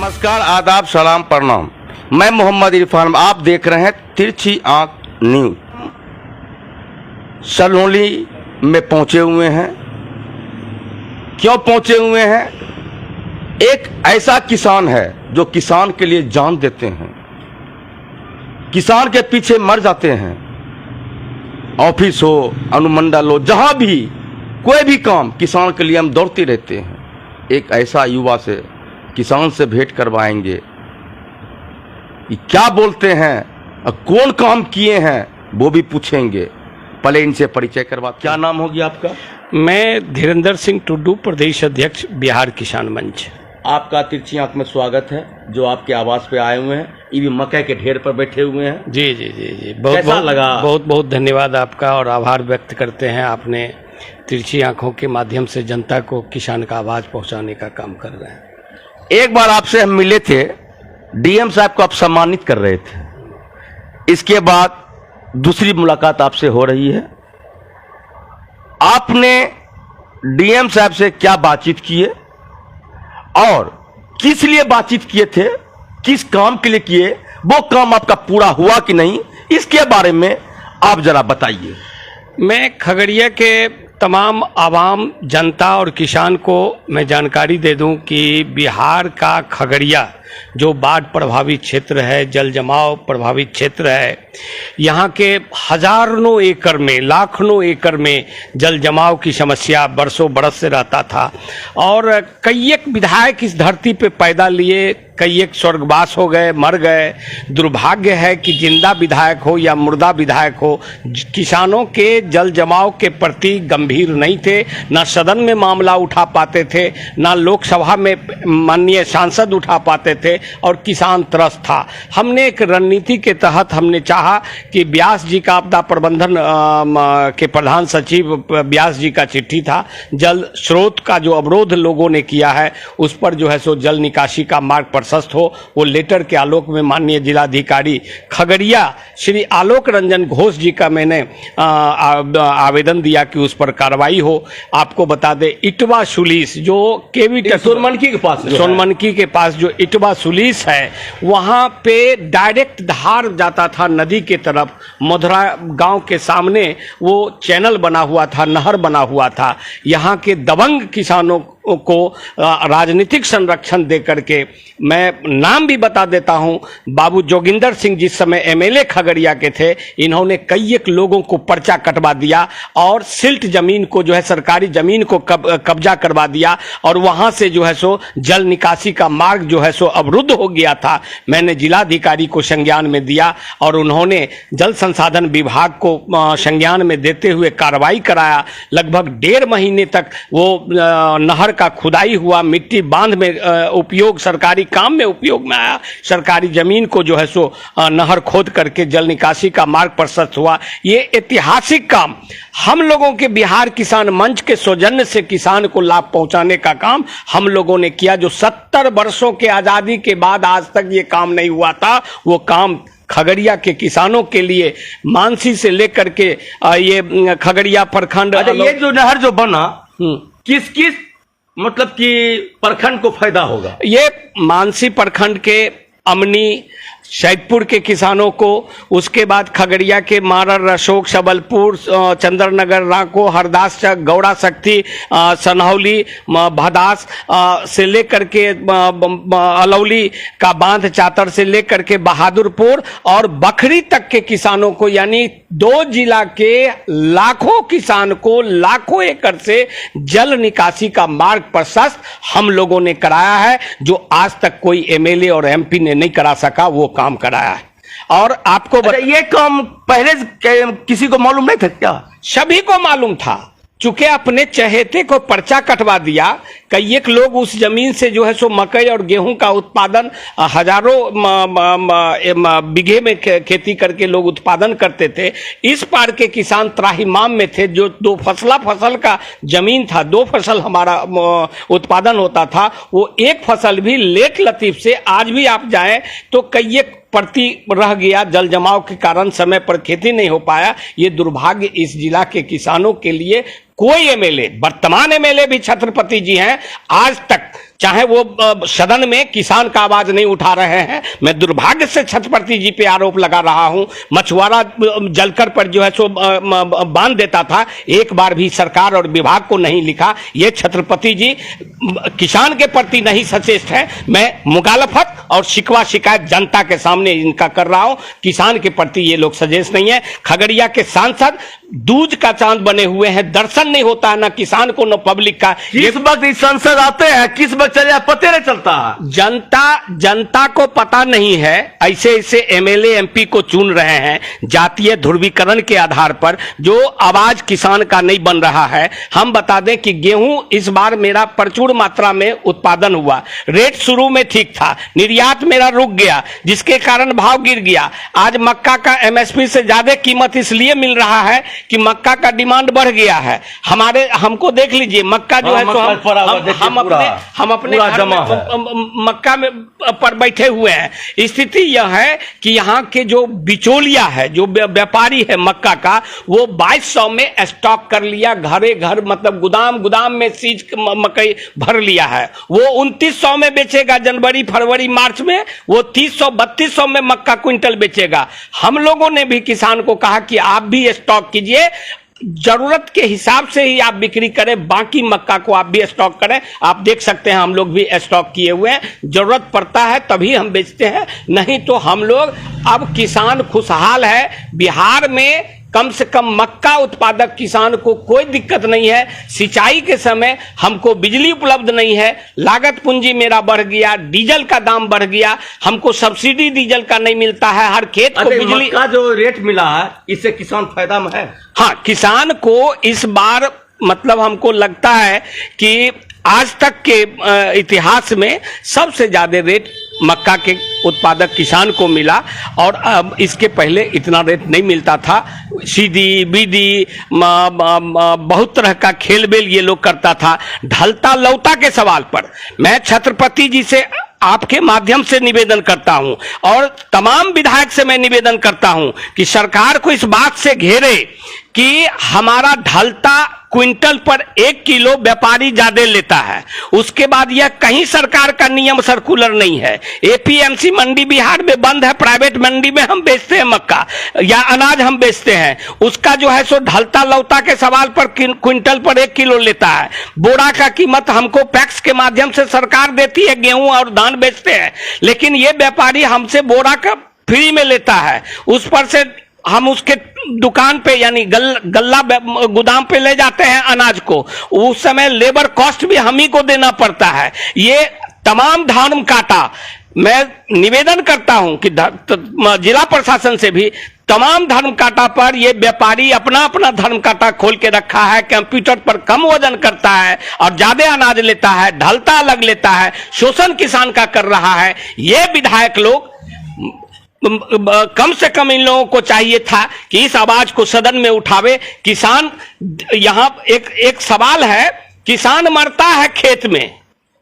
नमस्कार, आदाब, सलाम, प्रणाम। मैं मोहम्मद इरफान, आप देख रहे हैं तिरछी आंख न्यूज। सलौली में पहुंचे हुए हैं। क्यों पहुंचे हुए हैं? एक ऐसा किसान है जो किसान के लिए जान देते हैं, किसान के पीछे मर जाते हैं। ऑफिस हो, अनुमंडल हो, जहां भी कोई भी काम किसान के लिए हम दौड़ते रहते हैं। एक ऐसा युवा से, किसान से भेंट करवाएंगे कि क्या बोलते हैं और कौन काम किए हैं वो भी पूछेंगे। पहले इनसे परिचय करवा। क्या नाम होगी आपका? मैं धीरेन्द्र सिंह टुड्डू, प्रदेश अध्यक्ष, बिहार किसान मंच। आपका तिरछी आंख में स्वागत है। जो आपके आवास पे आए हुए हैं, ये भी मकई के ढेर पर बैठे हुए हैं। जी जी जी जी, बहुत कैसा बहुत लगा? बहुत बहुत धन्यवाद आपका और आभार व्यक्त करते हैं। आपने तिरछी आंखों के माध्यम से जनता को किसान का आवाज़ पहुंचाने का काम कर रहे हैं। एक बार आपसे हम मिले थे, डीएम साहब को आप सम्मानित कर रहे थे। इसके बाद दूसरी मुलाकात आपसे हो रही है। आपने डीएम साहब से क्या बातचीत की है और किस लिए बातचीत किए थे, किस काम के लिए किए, वो काम आपका पूरा हुआ कि नहीं, इसके बारे में आप जरा बताइए। मैं खगड़िया के तमाम आवाम, जनता और किसान को मैं जानकारी दे दूं कि बिहार का खगड़िया जो बाढ़ प्रभावित क्षेत्र है, जल जमाव प्रभावित क्षेत्र है, यहाँ के हजारों एकड़ में, लाखों एकड़ में जल जमाव की समस्या बरसों बरस से रहता था। और कई एक विधायक इस धरती पे पैदा लिए, कई एक स्वर्गवास हो गए, मर गए। दुर्भाग्य है कि जिंदा विधायक हो या मुर्दा विधायक हो, किसानों के जल जमाव के प्रति गंभीर नहीं थे। ना सदन में मामला उठा पाते थे, ना लोकसभा में माननीय सांसद उठा पाते थे और किसान त्रस्त था। हमने एक रणनीति के तहत हमने चाहा कि व्यास जी का आपदा प्रबंधन के प्रधान सचिव व्यास जी का चिट्ठी था, जल स्रोत का जो अवरोध लोगों ने किया है उस पर जो है सो जल निकासी का मार्ग प्रशस्त हो, वो लेटर के आलोक में माननीय जिलाधिकारी खगड़िया श्री आलोक रंजन घोष जी का मैंने आवेदन दिया कि उस पर कार्रवाई हो। आपको बता दें, इटवा सुलीस जो केवी सोनमनकी के पास, सोनमनकी के पास जो इटवा सुलीस है, वहाँ पे डायरेक्ट धार जाता था नदी के तरफ। मधुरा गांव के सामने वो चैनल बना हुआ था, नहर बना हुआ था। यहाँ के दबंग किसानों को राजनीतिक संरक्षण दे करके, मैं नाम भी बता देता हूं, बाबू जोगिंदर सिंह जिस समय एमएलए खगड़िया के थे, इन्होंने कई एक लोगों को पर्चा कटवा दिया और सिल्ट जमीन को जो है, सरकारी जमीन को कब्जा करवा दिया और वहां से जो है सो जल निकासी का मार्ग जो है सो अवरुद्ध हो गया था। मैंने जिलाधिकारी को संज्ञान में दिया और उन्होंने जल संसाधन विभाग को संज्ञान में देते हुए कार्रवाई कराया। लगभग 1.5 महीने तक वो नहर का खुदाई हुआ, मिट्टी बांध में उपयोग, सरकारी काम में उपयोग में आया। सरकारी जमीन को जो है सो नहर खोद करके जल निकासी का मार्ग प्रशस्त हुआ। ये ऐतिहासिक काम हम लोगों के बिहार किसान मंच के सौजन्य से किसान को लाभ पहुंचाने का काम हम लोगों ने किया। जो 70 वर्षों के आजादी के बाद आज तक ये काम नहीं हुआ था, वो काम खगड़िया के किसानों के लिए मानसी से लेकर के ये खगड़िया प्रखंड। ये जो नहर जो बना, किस किस मतलब कि प्रखंड को फायदा होगा? ये मानसी प्रखंड के अमनी, सैदपुर के किसानों को, उसके बाद खगड़िया के मारर, अशोक, सबलपुर, चंद्रनगर, रांको, हरदासचक, गौड़ा शक्ति, सनहौली, भदास से लेकर के अलौली का बांध, चातर से लेकर के बहादुरपुर और बखरी तक के किसानों को, यानी 2 जिला के लाखों किसान को लाखों एकड़ से जल निकासी का मार्ग प्रशस्त हम लोगों ने कराया है, जो आज तक कोई एमएलए और एमपी ने नहीं करा सका, वो काम कराया है। और आपको ये काम पहले किसी को मालूम नहीं था क्या? सभी को मालूम था, चूंकि अपने चहेते को पर्चा कटवा दिया। कई एक लोग उस जमीन से जो है सो मकई और गेहूं का उत्पादन हजारों बीघे में खेती करके लोग उत्पादन करते थे। इस पार के किसान त्राहिमाम में थे, जो 2 फसल का जमीन था, 2 फसल हमारा उत्पादन होता था, वो एक फसल भी लेट लतीफ से आज भी आप जाएं तो कई एक प्रति रह गया, जल जमाव के कारण समय पर खेती नहीं हो पाया। ये दुर्भाग्य इस जिला के किसानों के लिए। कोई एमएलए, वर्तमान एमएलए भी छत्रपति जी हैं, आज तक चाहे वो सदन में किसान का आवाज नहीं उठा रहे हैं। मैं दुर्भाग्य से छत्रपति जी पे आरोप लगा रहा हूं, मछुआरा जलकर पर जो है सो बांध देता था, एक बार भी सरकार और विभाग को नहीं लिखा। ये छत्रपति जी किसान के प्रति नहीं सचेत है। मैं मुखालफत और शिकवा शिकायत जनता के सामने इनका कर रहा हूं, किसान के प्रति ये लोग सचेत नहीं है। खगड़िया के सांसद दूज का चांद बने हुए हैं, दर्शन नहीं होता है ना किसान को न पब्लिक का। किस वक्त इस संसद आते हैं, किस वक्त चले जाए, पते नहीं चलता है। जनता को पता नहीं है। ऐसे ऐसे एमएलए एमपी को चुन रहे हैं जातीय ध्रुवीकरण के आधार पर, जो आवाज किसान का नहीं बन रहा है। हम बता दें कि गेहूं इस बार मेरा प्रचुर मात्रा में उत्पादन हुआ, रेट शुरू में ठीक था, निर्यात मेरा रुक गया, जिसके कारण भाव गिर गया। आज मक्का का एमएसपी से ज्यादा कीमत इसलिए मिल रहा है कि मक्का का डिमांड बढ़ गया है। हमको देख लीजिए, मक्का जो है तो हम अपने घर में मक्का में पर बैठे हुए हैं। स्थिति यह है कि यहाँ के जो बिचौलिया है, जो व्यापारी है मक्का का, वो 2200 में स्टॉक कर लिया, घरे घर मतलब गुदाम में सीज मकई भर लिया है। वो 2900 में बेचेगा जनवरी फरवरी मार्च में, वो 3000-3200 में मक्का क्विंटल बेचेगा। हम लोगों ने भी किसान को कहा कि आप भी स्टॉक कीजिए, जरूरत के हिसाब से ही आप बिक्री करें, बाकी मक्का को आप भी स्टॉक करें। आप देख सकते हैं हम लोग भी स्टॉक किए हुए हैं, जरूरत पड़ता है तभी हम बेचते हैं, नहीं तो हम लोग। अब किसान खुशहाल है बिहार में, कम से कम मक्का उत्पादक किसान को कोई दिक्कत नहीं है। सिंचाई के समय हमको बिजली उपलब्ध नहीं है, लागत पूंजी मेरा बढ़ गया, डीजल का दाम बढ़ गया, हमको सब्सिडी डीजल का नहीं मिलता है, हर खेत को बिजली का जो रेट मिला है इससे किसान फायदा में है। हाँ, किसान को इस बार मतलब हमको लगता है कि आज तक के इतिहास में सबसे ज्यादा रेट मक्का के उत्पादक किसान को मिला, और अब इसके पहले इतना रेट नहीं मिलता था। सीधी बीदी बहुत तरह का खेल बेल ये लोग करता था। ढलता लौता के सवाल पर मैं छत्रपति जी से आपके माध्यम से निवेदन करता हूं और तमाम विधायक से मैं निवेदन करता हूं कि सरकार को इस बात से घेरे कि हमारा ढलता क्विंटल पर 1 किलो व्यापारी ज्यादा लेता है। उसके बाद यह कहीं सरकार का नियम सर्कुलर नहीं है। एपीएमसी मंडी बिहार में बंद है, प्राइवेट मंडी में हम बेचते हैं मक्का या अनाज हम बेचते हैं, उसका जो है सो ढलता लौता के सवाल पर क्विंटल पर 1 किलो लेता है। बोरा का कीमत हमको पैक्स के माध्यम से सरकार देती है, गेहूं और धान बेचते हैं, लेकिन ये व्यापारी हमसे बोरा का फ्री में लेता है, उस पर से हम उसके दुकान पे यानी गल्ला गोदाम पे ले जाते हैं अनाज को, उस समय लेबर कॉस्ट भी हम ही को देना पड़ता है। ये तमाम धर्म काटा, मैं निवेदन करता हूं कि जिला प्रशासन से भी तमाम धर्म काटा पर ये व्यापारी अपना अपना धर्म काटा खोल के रखा है, कंप्यूटर पर कम वजन करता है और ज्यादा अनाज लेता है, ढलता अलग लेता है, शोषण किसान का कर रहा है। ये विधायक लोग कम से कम इन लोगों को चाहिए था कि इस आवाज को सदन में उठावे। किसान, यहां एक सवाल है, किसान मरता है खेत में,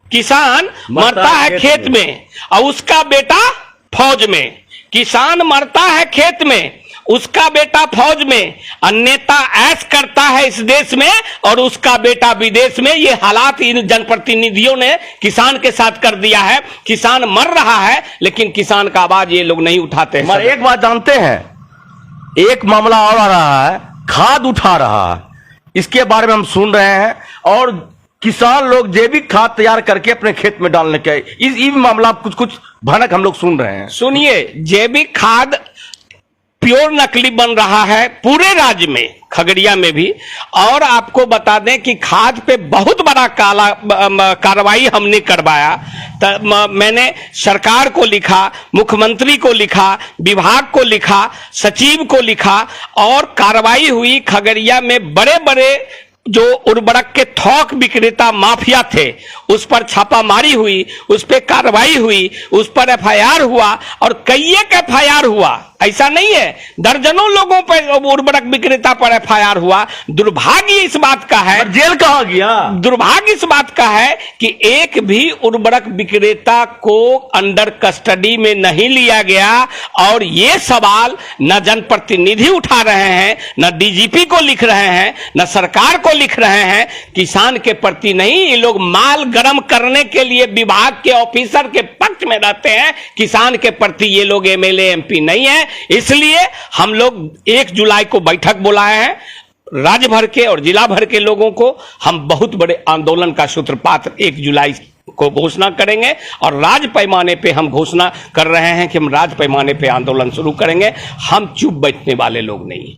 किसान मरता है खेत में और उसका बेटा फौज में, किसान मरता है खेत में, उसका बेटा फौज में, नेता ऐश करता है इस देश में और उसका बेटा विदेश में। ये हालात इन जनप्रतिनिधियों ने किसान के साथ कर दिया है। किसान मर रहा है लेकिन किसान का आवाज ये लोग नहीं उठाते हैं। एक बात जानते हैं, एक मामला और आ रहा है, खाद उठा रहा है, इसके बारे में हम सुन रहे हैं, और किसान लोग जैविक खाद तैयार करके अपने खेत में डालने के इस मामला कुछ भनक हम लोग सुन रहे हैं। सुनिए, जैविक खाद प्योर नकली बन रहा है पूरे राज्य में, खगड़िया में भी। और आपको बता दें कि खाद पे बहुत बड़ा कार्रवाई हमने करवाया। मैंने सरकार को लिखा, मुख्यमंत्री को लिखा, विभाग को लिखा, सचिव को लिखा, और कार्रवाई हुई। खगड़िया में बड़े बड़े जो उर्वरक के थोक विक्रेता माफिया थे उस पर छापामारी हुई, उस पर कार्रवाई हुई, उस पर एफआईआर हुआ और कई एक एफआईआर हुआ। ऐसा नहीं है, दर्जनों लोगों पर उर्वरक विक्रेता पर एफआईआर हुआ। दुर्भाग्य इस बात का है, जेल कहाँ गया? दुर्भाग्य इस बात का है कि एक भी उर्वरक विक्रेता को अंडर कस्टडी में नहीं लिया गया। और ये सवाल न जनप्रतिनिधि उठा रहे हैं, न डीजीपी को लिख रहे हैं, न सरकार को लिख रहे हैं। किसान के प्रति नहीं, ये लोग माल गर्म करने के लिए विभाग के ऑफिसर के पक्ष में रहते हैं। किसान के प्रति ये लोग एमएलए एमपी नहीं है। इसलिए हम लोग 1 जुलाई को बैठक बुलाए हैं। राज्य भर के और जिला भर के लोगों को हम बहुत बड़े आंदोलन का सूत्रपात 1 जुलाई को घोषणा करेंगे। और राज्य पैमाने पे हम घोषणा कर रहे हैं कि हम राज्य पैमाने पे आंदोलन शुरू करेंगे। हम चुप बैठने वाले लोग नहीं।